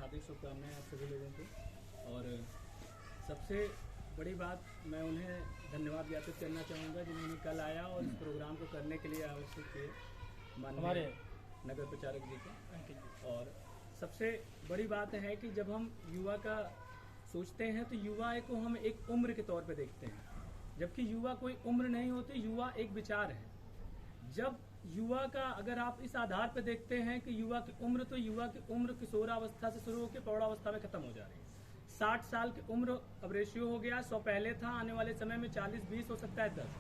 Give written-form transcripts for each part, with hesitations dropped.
हार्दिक शुभकामनाएं आप सभी लोगों को। और सबसे बड़ी बात, मैं उन्हें धन्यवाद ज्ञापित करना चाहूँगा जिन्होंने कल आया और इस प्रोग्राम को करने के लिए आवश्यक किए, माननीय नगर प्रचारक जी को। और सबसे बड़ी बात है कि जब हम युवा का सोचते हैं तो युवा को हम एक उम्र के तौर पे देखते हैं, जबकि युवा कोई उम्र नहीं होती, युवा एक विचार है। जब युवा का अगर आप इस आधार पर देखते हैं कि युवा की उम्र, तो युवा की उम्र किशोरावस्था से शुरू होकर प्रौढ़ावस्था में खत्म हो जा रही है। 60 साल की उम्र अब रेशियो हो गया, 100 पहले था, आने वाले समय में 40-20 हो सकता है 10।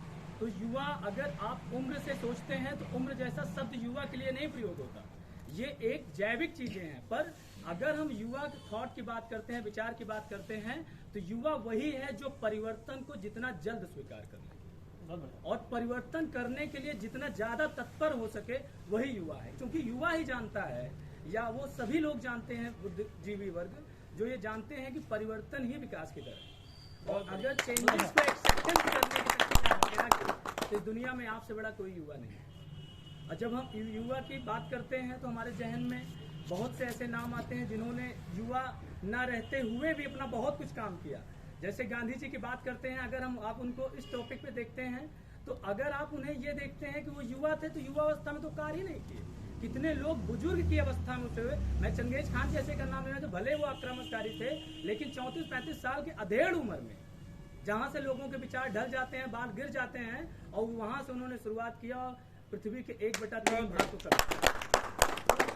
तो युवा, अगर आप उम्र से सोचते हैं तो उम्र जैसा शब्द युवा के लिए नहीं प्रयोग होता, ये एक जैविक चीजें हैं। पर अगर हम युवा के थॉट की बात करते हैं, विचार की बात करते हैं, तो युवा वही है जो परिवर्तन को जितना जल्द स्वीकार कर ले और परिवर्तन करने के लिए जितना ज्यादा तत्पर हो सके, वही युवा है। क्योंकि युवा ही जानता है, या वो सभी लोग जानते हैं, बुद्धिजीवी वर्ग जो ये जानते हैं कि परिवर्तन ही विकास की दर है। और अगर चेंजेस को एक्सेप्टेंस करने की तकनीक तो दुनिया में आपसे बड़ा कोई युवा नहीं है। और जब हम युवा की बात करते हैं तो हमारे जहन में बहुत से ऐसे नाम आते हैं जिन्होंने युवा न रहते हुए भी अपना बहुत कुछ काम किया। जैसे गांधी जी की बात करते हैं, अगर हम आप उनको इस टॉपिक पे देखते हैं तो अगर आप उन्हें ये देखते हैं कि वो युवा थे तो युवा अवस्था में तो कार्य ही नहीं किए। कितने लोग बुजुर्ग की अवस्था में उठे हुए, मैं चंगेज खान जैसे का नाम लेना, तो भले वो आक्रामककारी थे, लेकिन 34-35 साल की अधेड़ उम्र में जहाँ से लोगों के विचार ढल जाते हैं, बाल गिर जाते हैं, और वहां से उन्होंने शुरुआत किया पृथ्वी के 1/3 भाग को कर।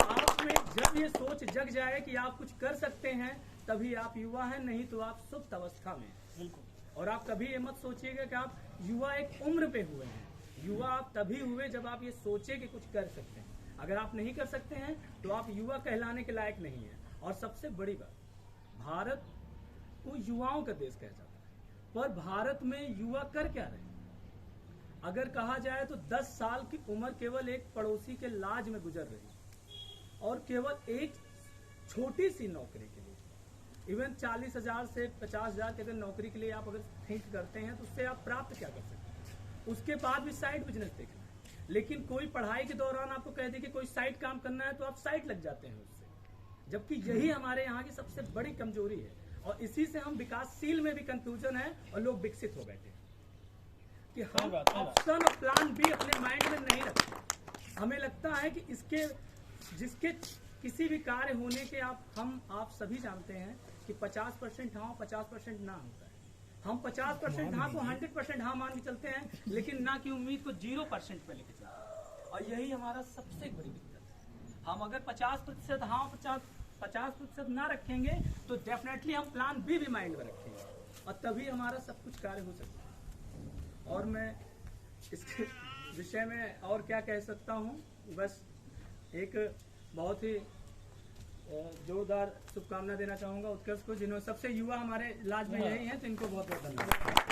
आप में जब ये सोच जग जाए कि आप कुछ कर सकते हैं, तभी आप युवा हैं, नहीं तो आप सुप्त अवस्था में। बिल्कुल। और आप कभी ये मत सोचिएगा कि आप युवा एक उम्र पे हुए हैं। युवा आप तभी हुए जब आप ये सोचे कि कुछ कर सकते हैं। अगर आप नहीं कर सकते हैं तो आप युवा कहलाने के लायक नहीं है। और सबसे बड़ी बात, भारत को युवाओं का देश कहा जाता है, पर भारत में युवा कर क्या रहे? अगर कहा जाए तो 10 साल की उम्र केवल एक पड़ोसी के लाज में गुजर रही, और केवल एक छोटी सी नौकरी के लिए, इवन 40,000 से 50,000 की अगर नौकरी के लिए आप अगर थिंक करते हैं तो उससे आप प्राप्त क्या कर सकते हैं? उसके बाद भी साइड बिजनेस देखना है। लेकिन कोई पढ़ाई के दौरान आपको कह दे कि कोई साइड काम करना है तो आप साइड लग जाते हैं उससे, जबकि यही हमारे यहाँ की सबसे बड़ी कमजोरी है। और इसी से हम विकासशील में भी कंफ्यूजन है और लोग विकसित हो बैठे कि हम ऑप्शन और प्लान भी अपने माइंड में नहीं रखते। हमें लगता है कि इसके जिसके किसी भी कार्य होने के आप सभी जानते हैं कि 50% हाँ 50% ना होता है। हम 50% हाँ को 100% हाँ मान के चलते हैं, लेकिन ना की उम्मीद को 0% पे लेके चलते हैं। और यही हमारा सबसे बड़ी दिक्कत है। हम अगर 50% हाँ 50% ना रखेंगे तो डेफिनेटली हम प्लान बी भी माइंड में रखेंगे, और तभी हमारा सब कुछ कार्य हो सकता है। और मैं इसके विषय में और क्या कह सकता हूँ, बस एक बहुत ही जोरदार शुभकामना देना चाहूँगा उत्कर्ष को, जिन्होंने सबसे युवा हमारे इलाज में यही है, तो इनको बहुत बहुत धन्यवाद।